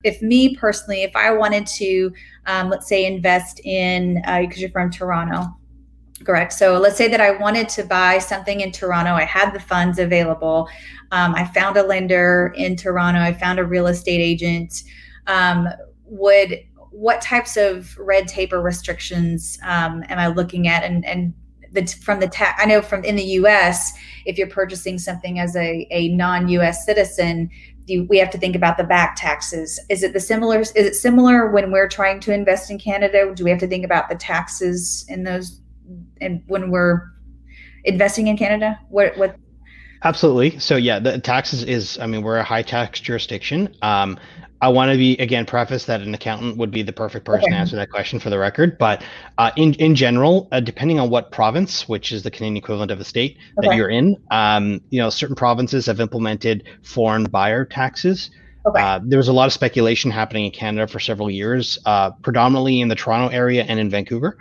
if me personally, if I wanted to, let's say, invest in, because you're from Toronto, correct? So let's say that I wanted to buy something in Toronto. I had the funds available. I found a lender in Toronto. I found a real estate agent. Would what types of red tape or restrictions am I looking at? And from the tax, I know from in the U.S., if you're purchasing something as a non-U.S. citizen, we have to think about the back taxes. Is it similar when we're trying to invest in Canada? Do we have to think about the taxes in those, and when we're investing in Canada? What? Absolutely. So yeah, the taxes is, I mean, we're a high tax jurisdiction. I want to be, again, preface that an accountant would be the perfect person to Okay. answer that question for the record. But in general, depending on what province, which is the Canadian equivalent of a state that Okay. you're in, certain provinces have implemented foreign buyer taxes. Okay. There was a lot of speculation happening in Canada for several years, predominantly in the Toronto area and in Vancouver.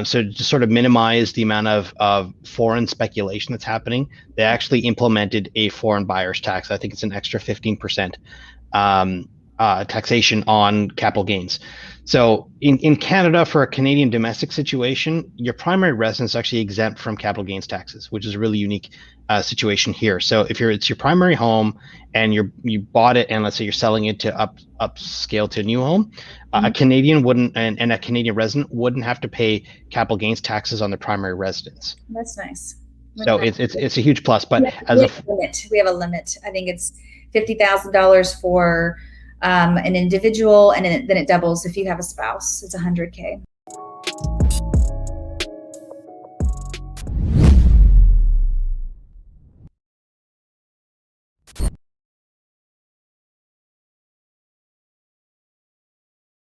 So to sort of minimize the amount of foreign speculation that's happening, they actually implemented a foreign buyer's tax. I think it's an extra 15% taxation on capital gains. So in Canada, for a Canadian domestic situation, your primary residence is actually exempt from capital gains taxes, which is a really unique situation here. So if it's your primary home and you bought it, and let's say you're selling it to upscale to a new home, a Canadian wouldn't, and a Canadian resident wouldn't have to pay capital gains taxes on their primary residence. That's nice. So it's a huge plus. But We have a limit. I think it's $50,000 for an individual, and then it doubles if you have a spouse. It's $100K.